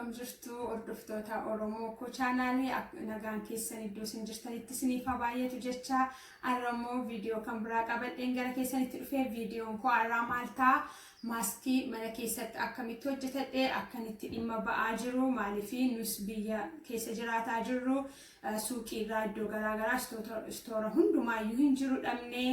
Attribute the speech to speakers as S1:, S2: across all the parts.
S1: akkam jirtu hordoftoota Oromoo ko chaanaalii nagaan keessan iddoo isin jirtanitti isiniif baay'eetu jecha arramoo viidiyoo kan biraa qabadheen gara keessanitti dhufee viidiyoon ko arraa maaltaa maaskii mana keessatti akkamitti hojjetadhee akkanitti dhimma ba'aa jiru maaliifii nus biyya keessa jiraataa jirru suuqii irraa iddoo garaagaraa istoora hundumaayyuu hin jiru dhabnee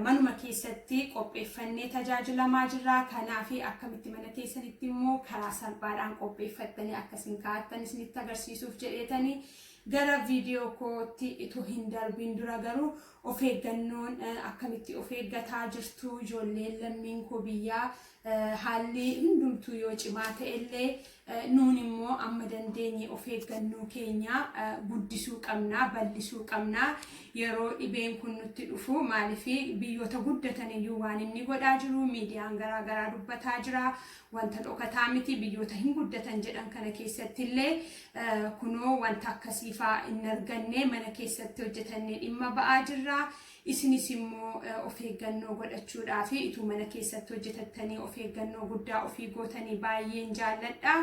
S1: manuma keessatti qopheeffannee tajaajilamaa jirra kanaaf akkamitti mana keessanitti immoo karaa salphaadhaan qopheeffattanii akkasiin kaa'attan isinitti agarsiisuuf jedheetanii gara viidiyoo kootti itoo hin darbiin dura garuu of eeggannoon akkamitti of eeggataa jirtu ijoolleen lammiin koo biyyaa haalli hundumtuu yoo cimaa ta'ellee nuun immoo amma dandeenye of eeggannoo keenya guddisuu qabna bal'isuu qabna yeroo dhibeen kun nutti dhufu maaliifii biyyoota guddataniyyuu waan inni godhaa jiru miidiyaan garaagaraa dubbataa jira wanta dhokataa miti biyyoota hin guddatan jedhan kana keessatti illee kunoo wanta akkasiifaa hin arganne mana keessatti hojjetannee dhimma ba'aa jirra isinis immoo of eeggannoo godhachuudhaaf ituu mana keessatti hojjetattanii of eeggannoo guddaa ofii gootanii baay'een jaalladha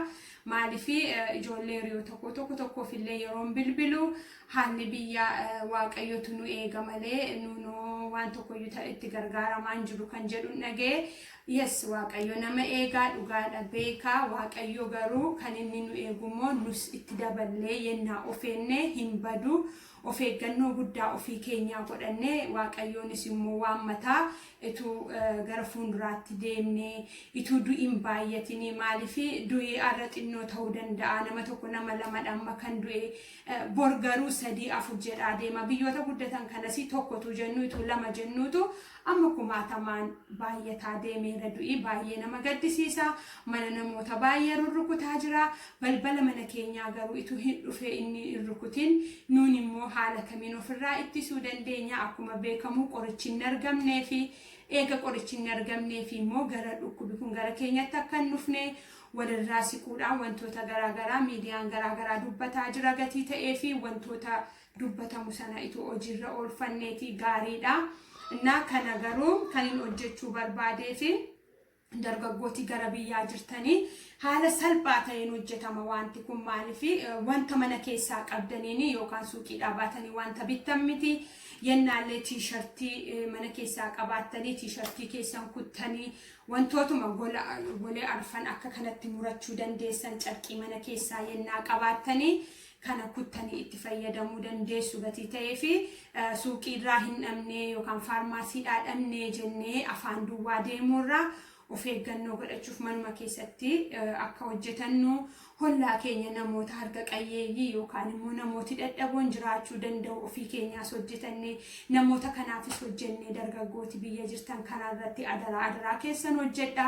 S1: maaliifii ijoollee hiriyoo tokkoof illee yeroon bilbilu haalli biyya waaqayyotu nu eega malee nunoo waan tokkoyyuu itti gargaaramaan jiru kan jedhu dhagee yes waaqayyo nama eegaa dhugaadha beekaa waaqayyo garuu kan inni nu eegummoo nus itti daballee yennaa ofeenne hin badu of eeggannoo guddaa ofii keenyaa godhannee waaqayyoonis immoo waammataa ituu gara fuulduraatti deemnee ituu du'iin baay'atinii maaliifii du'ee arra xinnoo ta'uu danda'a nama tokko nama lama dhamma kan du'e bor garuu 3-4 jedhaa deema biyyoota guddatan kanasii tokkotu jennu ituu lama jennuutu amma kumaatamaan baay'ataa deemeera du'ii baay'ee nama gaddisiisa mana namoota baay'ee rurrukutaa jira balbala mana keenyaa garuu ituu hin dhufe inni hin rukutin nuun immoo haala kamiin ofirraa ittisuu dandeenya akkuma beekamu qorichi hin argamnee fi eega qorichi hin argamnee fi immoo gara dhukkubi kun gara keenyatti akka hin dhufne walirraa siquudhaan wantoota garaagaraa miidiyaan garaagaraa dubbataa jira gatii ta'ee fi wantoota dubbatamu sana ituu hojiirra oolfanneeti gaariidha. Innaa kana garuu kan hin hojjechuu barbaadee fi dargaggooti gara biyyaa jirtanii haala salphaa ta'een hojjetama wanti kun maaliifii wanta mana keessaa qabdaniin yookaan suuqii dhaabatanii wanta bittan miti yennaallee tiishartii mana keessaa qabaattanii tiishartii keessan kuttanii wantootuma golee arfan akka kanatti murachuu dandeessan carqii mana keessaa yennaa qabaattanii kana kuttanii itti fayyadamuu dandeessu gatii ta'ee fi suuqii irraa hin dhabne yookaan faarmaasiidhaa dhabne jennee afaan duwwaa deemuurraa of eeggannoo godhachuuf manuma keessatti akka hojjetannu hollaa keenya namoota harka qayyeeyyii yookaan immoo namooti dadhaboon jiraachuu danda'u ofii keenyaas hojjetannee namoota kanaafis hojjennee dargaggooti biyya jirtan kanarratti adaraa keessan hojjedha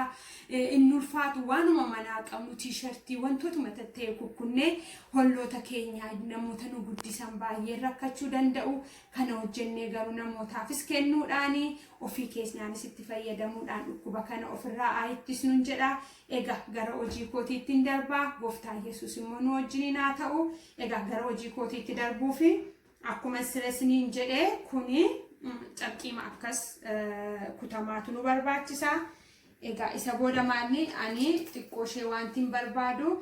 S1: inni ulfaatu waanuma manaa qabnu tiishartii wantootuma tatta'e kukkunnee holloota keenya namoota nu guddisan baay'ee rakkachuu danda'u kana hojjennee garuu namootaafis kennuudhaani ofii keenyaanis itti fayyadamuudhaan dhukkuba kana ofirraa ittisnuun jedha egaa gara hojii kootiitti darbaa gooftaan Yesuus immoo nu wajjin haa ta'u egaa gara hojii kootiitti darbuu fi akkuma sireesniin jedhee kuni carqiima akkas kutamaatu nu barbaachisa egaa isa booda maalni ani xiqqoo ishee wantiin barbaadu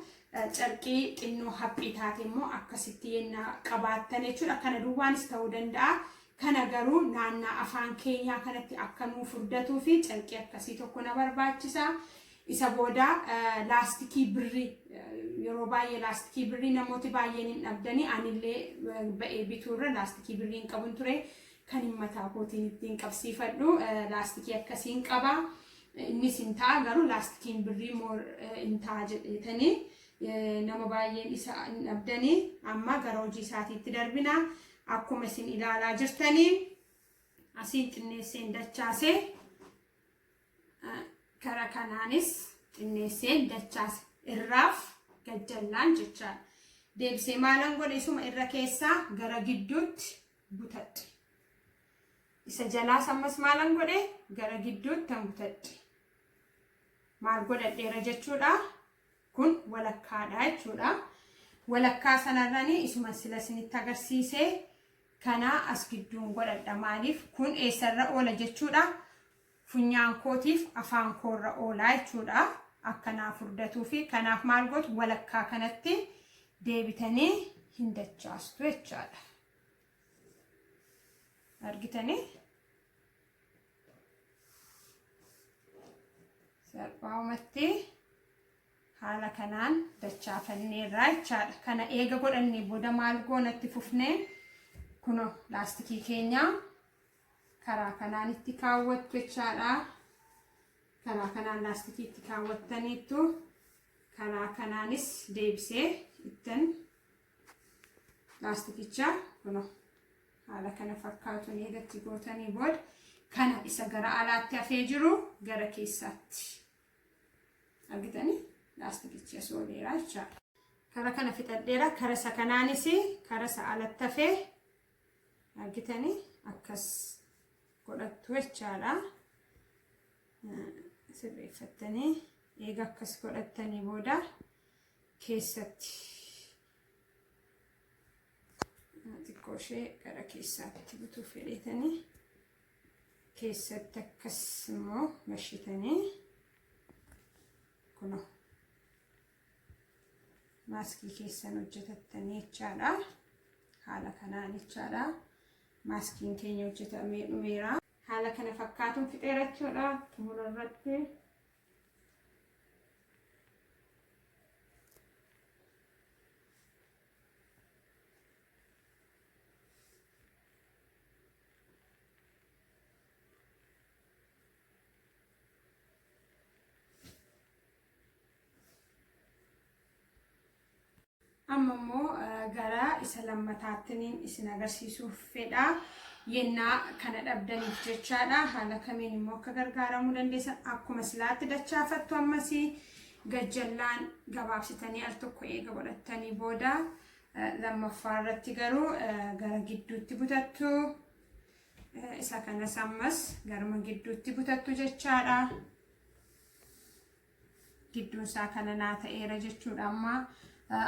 S1: carqii xinnoo haphii taate immoo akkasitti yennaa qabaattan jechuudha kana duwwaanis ta'uu danda'a kana garuu naannaa afaan keenyaa kanatti akka nuu furdatuu fi carqii akkasii tokko na barbaachisa isa booda laastikii birrii yeroo baay'ee laastikii birrii namooti baay'een hin dhabdanii anillee ba'ee bituurra laastikii birrii hin qabun ture kan hin mataa kootiin ittiin qabsiifadhu laastikii akkasiin qaba innis hin ta'a garuu laastikiin birrii moor hin ta'a jedhetanii nama baay'een isa hin dhabdanii amma gara hojii isaatiitti darbina akkuma isin ilaalaa jirtanii asiin xinneesseen dachaase kara kanaanis xinneesseen dachaase irraaf gajjallaan jechaadha deebisee maalan godhe isuma irra keessaa gara gidduutti butadhe isa jalaas ammas maalan godhe gara gidduutti butadhe maal godhadheera jechuudha kun walakkaadha jechuudha walakkaa sanarranii isuma sila isinitti agarsiisee kana as gidduun godhadha maaliif kun eessarra oola jechuudha funyaan kootiif afaan koorra oolaa jechuudha akkanaaf furdatuu fi kanaaf maal gootu walakkaa kanatti deebitanii hin dachaastu jechaadha. Argitanii salphaamatti haala kanaan dachaafanneerra jechaadha. Kana eega godhannee booda maal goonatti fufnee kuno laastikii keenya karaa kanaan itti kaawwattu jechaadha. Karaa kanaan laastikii itti kaawwattaniittu karaa kanaanis deebisee ittiin laastikicha kuno haala kana fakkaatuun eegatti gootanii booda kana isa gara alaatti hafee jiru gara keessaatti argitanii laastikicha sooleera jechaadha. Karaa kana fixadheera. Karaa isa kanaanis karaa isa alatti hafee argitanii akkas godhattu jechaadha. Sirreeffattanii eega akkas godhattanii booda keessatti xiqqoo ishee gara keessaatti butuu fedhetanii keessatti akkas immoo gashitanii kuno maaskii keessan hojjetattanii jechaadha. Haala kanaan jechaadha. Maaskiin keenya hojjetamee dhumeera. Haala kana fakkaatuun fixeera jechuudha. Xumura irratti amma immoo gara isa lammataattiin isin agarsiisuuf fedha. Yennaa kana dhabdaniif jechaadha. Haala kamiin immoo akka gargaaramuu dandeessan akkuma silaatti dachaafattu ammasii gajjallaan gabaabsitanii al tokko eega godhattanii booda lammaffaa irratti garuu gara gidduutti butattu. Isa kanas ammas garuma gidduutti butattu jechaadha. Gidduun isaa kana naa ta'eera jechuudha. Amma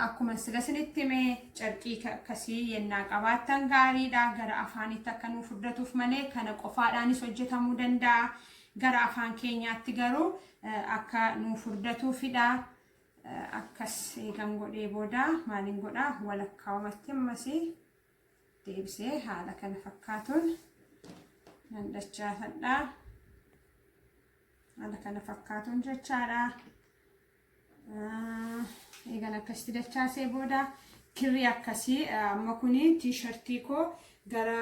S1: akkuma isinitti himee carqii akkasii yennaa qabaattan gaariidha. Gara afaanitti akka nuuf furdatuuf malee kana qofaadhaanis hojjetamuu danda'a. Gara afaan keenyaatti garuu akka nuuf furdatuufidha. Akkas eegan godhee booda maaliin godhaa walakkaawumatti ammas deebisee haala kana fakkaatuun nan dachaafadha. Haala kana fakkaatuun jechaadha. Eegan akkasitti dachaasee booda kirrii akkasii amma kuni tiishartii koo gara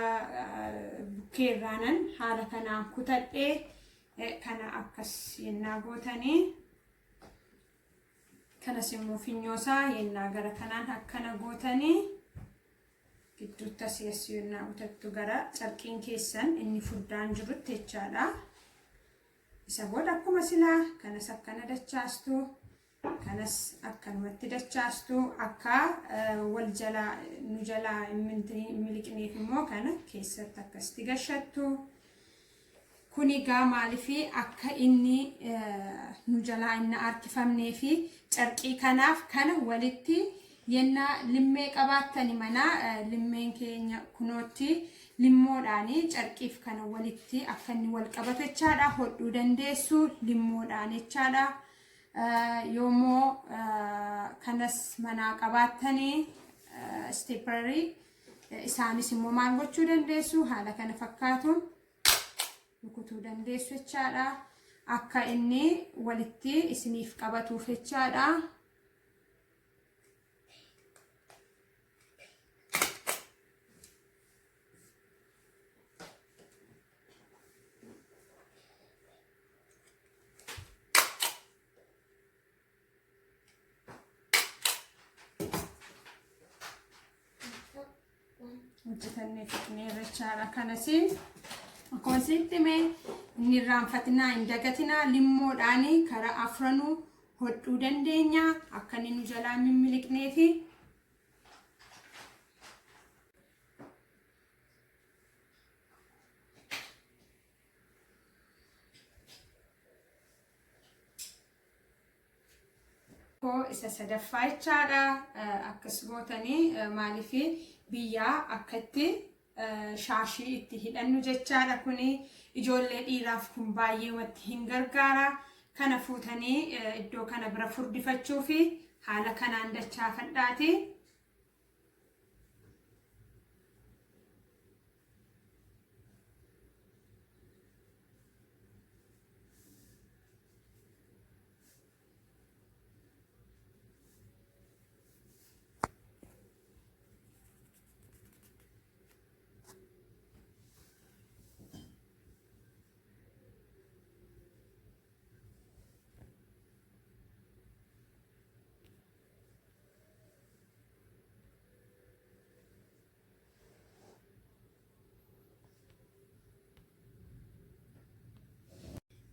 S1: bukkee irraanan haala kanaan kutadhee kana akkas yennaa gootanii kanas immoo finyoosaa yennaa gara kanaan akkana gootanii gidduutti asii yennaa butattu gara carqiin keessan inni furdaan jirutti jechaadha. Isa booda akkuma silaa kanas akkana dachaastu. Kanas akkanumatti dachaastu akka wal jalaa nu jalaa miliqneef immoo kana keessatti akkasitti gashattu. Kuni gaa maaliifi akka inni nu jalaa inni harkifamnee fi carqii kanaaf kana walitti yennaa limmee qabaattani mana limmeen keenya kunootti limmoodhaanii carqiif kana walitti akka inni wal qabatu jechaadha. Hodhuu dandeessu limmoodhaan jechaadha. Yoommoo kanas manaa qabaattanii steeplerii isaanis immoo maal gochuu dandeessu haala kana fakkaatuun rukutuu dandeessu jechaadha. Akka inni walitti isiniif qabatuuf jechaadha. hojjetannee fixneerra jechaadha. Kanas akkuma isinitti himee inni irraanfatinaa hin dagatinaa limmoodhaan karaa afranuu hodhuu dandeenya akka inni nu jalaa mimmiliqneefi isa sadaffaa jechaadha. Akkas gootanii maaliifi biyyaa akkatti shaashii itti hidhannu jechaadha. Kuni ijoollee dhiiraaf kun baay'ee watti hin gargaara. kana fuutanii iddoo kana bira furdifachuu fi haala kanaan dachaafadhaati.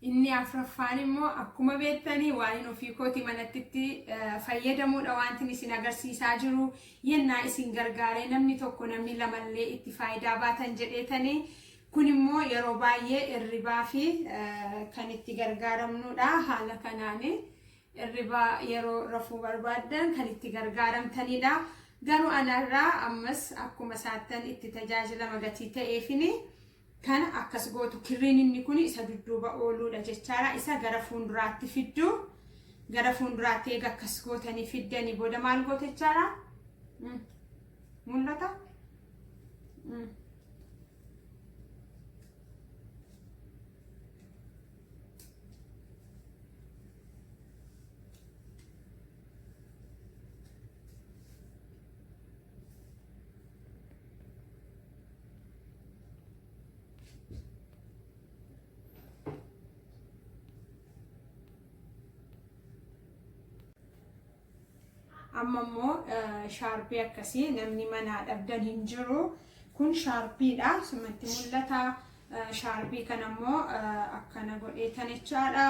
S1: Inni afraffaan immoo akkuma beektanii waan ofii kooti manatti fayyadamuudha wanti isin agarsiisaa jiru yennaa isin gargaaree namni tokko namni lamallee itti faayidaa baatan jedheetanii kun immoo yeroo baay'ee irribaa fi kan itti gargaaramnuudha haala kanaan irribaa yeroo rafuu barbaadan kan itti gargaaramtanidha. Garuu anarraa ammas akkuma saattan itti tajaajilama gatii ta'eefini kana akkas gootu kirriin inni kun isa dudduuba ooluudha jechaadha. Isa gara fuulduraatti fiddu gara fuulduraatti eega akkas gootanii fiddanii booda maal gootechaadha mul'ata. Amma immoo shaarpii akkasii namni manaa dhabdan hin jiru. Kun shaarpiidha. Sumatti mul'ata. Shaarpii kana immoo akkana godheetan jechaadha.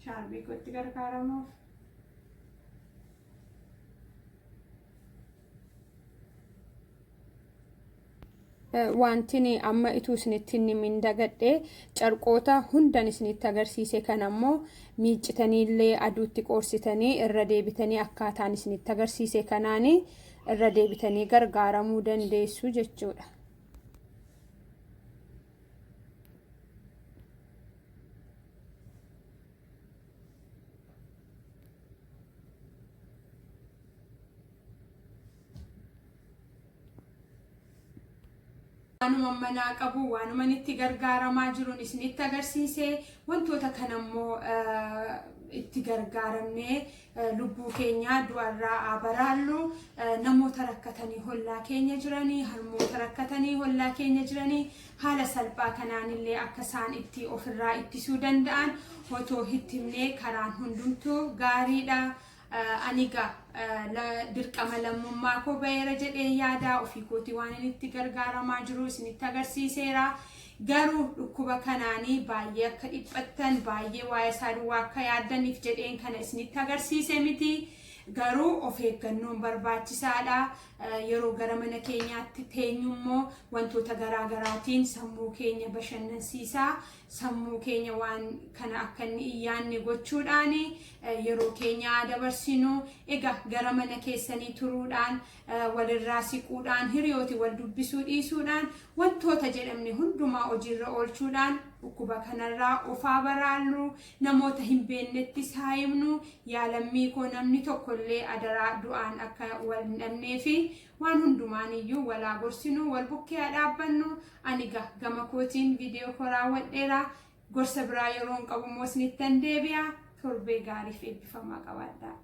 S1: Shaarpii kotti gargaaramuuf. Wanti amma ituu isinitti hin dagadhe carqoota hundan isinitti agarsiise kan ammoo miiccitaniillee aduutti qoorsitanii irra deebitanii akkaataan isinitti agarsiise kanaan irra deebitanii gargaaramuu dandeessu jechuudha. Waanuma manaa qabu waanuma itti gargaaramaa jiruun isinitti agarsiise wantoota kan ammoo itti gargaaramnee lubbuu keenya du'arraa baraallu namoota rakkatanii hollaa keenya jiranii harmoota rakkatanii hollaa keenya jiranii haala salphaa kanaanillee akka isaan itti ofirraa ittisuu danda'an otoo himnee karaan hundumtuu gaariidha. Aniga dirqama lammummaa koo ba'eera jedhee yaada ofii kootii waan inni itti gargaaramaa jiru isinitti agarsiiseera. Garuu dhukkuba kanaanii baay'ee akka dhiphattan baay'ee waa'ee isaa duwwaa akka yaaddaniif jedheen kana isinitti agarsiise miti. Garuu of eeggannoon barbaachisaadha. Yeroo gara mana keenyaatti teenyu immoo wantoota garaagaraatiin sammuu keenya bashannansiisaa sammuu keenya waan kana akka inni iyyaanne gochuudhaan yeroo keenya dabarsinu egaa gara mana keessanii turuudhaan walirraa siquudhaan hiriyooti wal dubbisuu dhiisuudhaan wantoota jedhamne hundumaa hojiirra oolchuudhaan dhukkuba kanarraa ofaa baraallu namoota hin beennettis haa himnu yaalammii koo namni tokkollee adaraa du'aan akka wal hin dhabnee fi waan hundumaan iyyuu walaa gorsinu wal bukkee dhaabbannu. Ani gama kootiin viidiyoo koo raawwadheera. Gorsa biraa yeroon qabu immoo isinittan deebi'a. Torbee gaariif eebbifamaa qabaadhaa.